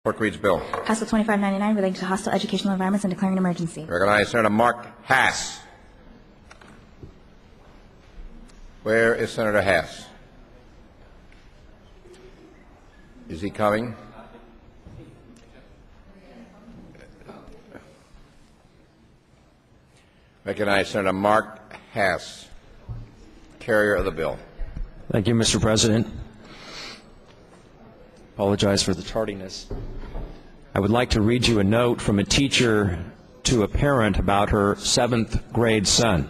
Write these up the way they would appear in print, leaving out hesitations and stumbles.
Clerk reads bill. House Bill 2599 relating to hostile educational environments and declaring an emergency. Recognize Senator Mark Hass. Where is Senator Hass? Is he coming? Recognize Senator Mark Hass, carrier of the bill. Thank you, Mr. President. Apologize for the tardiness. I would like to read you a note from a teacher to a parent about her 7th grade son.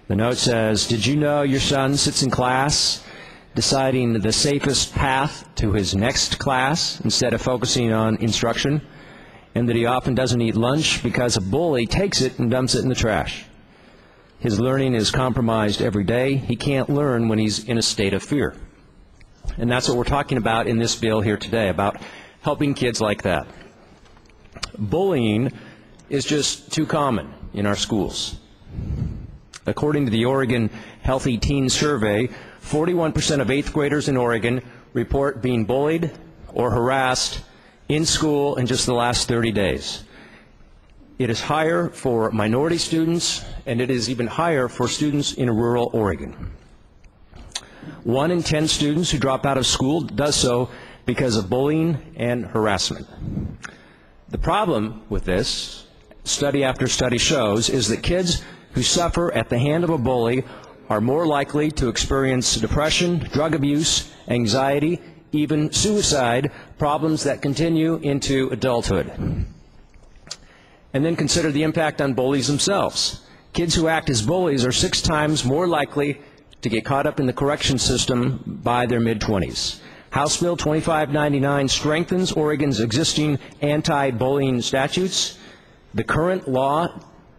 The note says, "Did you know your son sits in class deciding the safest path to his next class instead of focusing on instruction, and that he often doesn't eat lunch because a bully takes it and dumps it in the trash? His learning is compromised every day. He can't learn when he's in a state of fear." And that's what we're talking about in this bill here today, about helping kids like that. Bullying is just too common in our schools. According to the Oregon Healthy Teen Survey, 41% of 8th graders in Oregon report being bullied or harassed in school in just the last 30 days. It is higher for minority students, and it is even higher for students in rural Oregon. 1 in 10 students who drop out of school does so because of bullying and harassment. The problem with this, study after study shows, is that kids who suffer at the hand of a bully are more likely to experience depression, drug abuse, anxiety, even suicide, problems that continue into adulthood. And then consider the impact on bullies themselves. Kids who act as bullies are 6 times more likely to get caught up in the correction system by their mid-20s. House Bill 2599 strengthens Oregon's existing anti-bullying statutes. The current law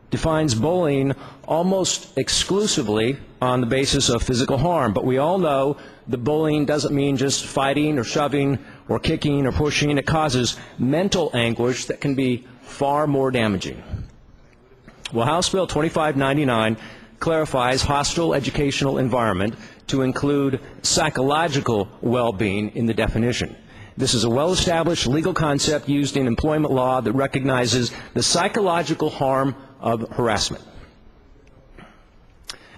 defines bullying almost exclusively on the basis of physical harm, but we all know that bullying doesn't mean just fighting or shoving or kicking or pushing. It causes mental anguish that can be far more damaging. Well, House Bill 2599 clarifies hostile educational environment to include psychological well-being in the definition. This is a well-established legal concept used in employment law that recognizes the psychological harm of harassment.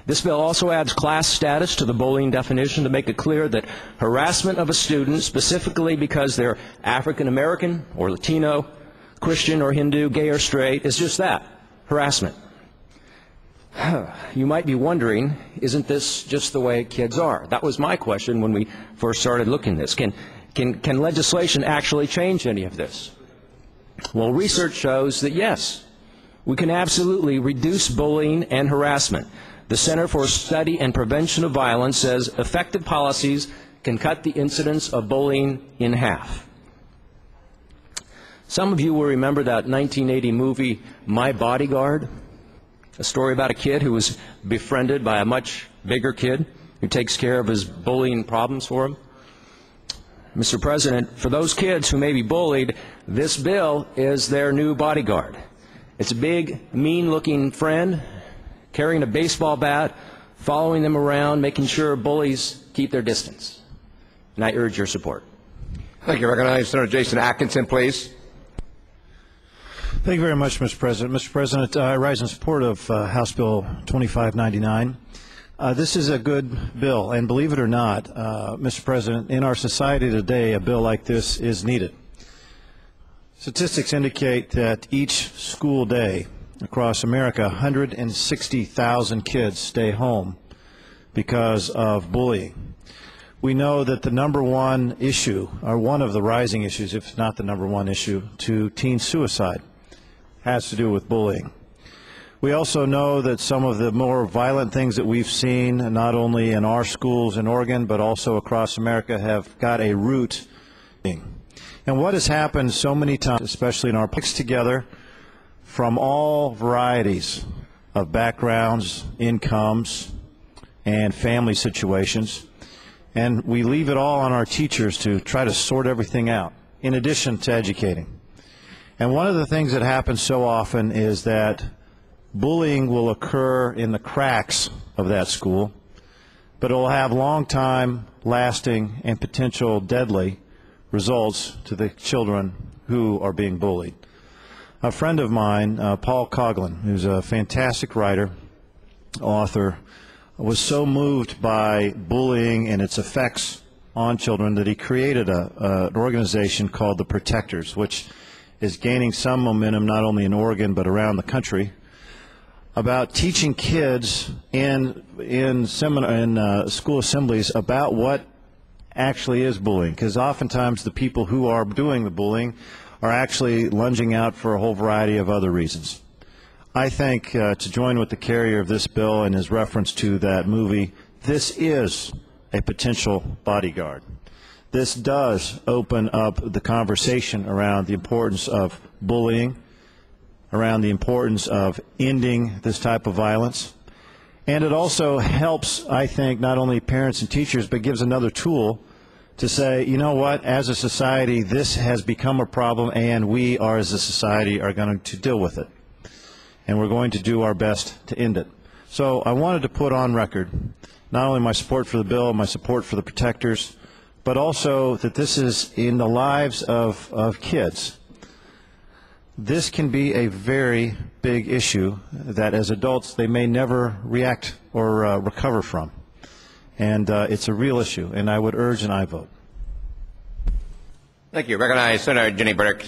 This bill also adds class status to the bullying definition to make it clear that harassment of a student, specifically because they're African American or Latino, Christian or Hindu, gay or straight, is just that, harassment. You might be wondering, isn't this just the way kids are? That was my question when we first started looking at this. Can legislation actually change any of this? Well, research shows that yes, we can absolutely reduce bullying and harassment. The Center for Study and Prevention of Violence says effective policies can cut the incidence of bullying in half. Some of you will remember that 1980 movie, My Bodyguard, a story about a kid who was befriended by a much bigger kid who takes care of his bullying problems for him. Mr. President, for those kids who may be bullied, this bill is their new bodyguard. It's a big, mean-looking friend carrying a baseball bat, following them around, making sure bullies keep their distance. And I urge your support. Thank you. Recognize Senator Jason Atkinson, please. Thank you very much, Mr. President. Mr. President, I rise in support of House Bill 2599. This is a good bill, and believe it or not, Mr. President, in our society today, a bill like this is needed. Statistics indicate that each school day across America, 160,000 kids stay home because of bullying. We know that the number one issue, or one of the rising issues, if not the number one issue, to teen suicide has to do with bullying. We also know that some of the more violent things that we've seen, not only in our schools in Oregon, but also across America, have got a root. And what has happened so many times, especially in our publics together, from all varieties of backgrounds, incomes, and family situations, and we leave it all on our teachers to try to sort everything out, in addition to educating. And one of the things that happens so often is that bullying will occur in the cracks of that school, but it will have long time lasting and potential deadly results to the children who are being bullied. A friend of mine, Paul Coughlin, who's a fantastic writer, author, was so moved by bullying and its effects on children that he created an organization called the Protectors, which is gaining some momentum not only in Oregon but around the country, about teaching kids in school assemblies about what actually is bullying, because oftentimes the people who are doing the bullying are actually lunging out for a whole variety of other reasons. I think to join with the carrier of this bill and his reference to that movie, this is a potential bodyguard. This does open up the conversation around the importance of bullying, around the importance of ending this type of violence. And it also helps, I think, not only parents and teachers, but gives another tool to say, you know what, as a society, this has become a problem, and we are, as a society, are going to deal with it. And we're going to do our best to end it. So I wanted to put on record not only my support for the bill, my support for the Protectors, but also that this is in the lives of kids. This can be a very big issue that as adults they may never react or recover from. And it's a real issue, and I would urge an aye vote. Thank you. Recognize Senator Jenny Burdick.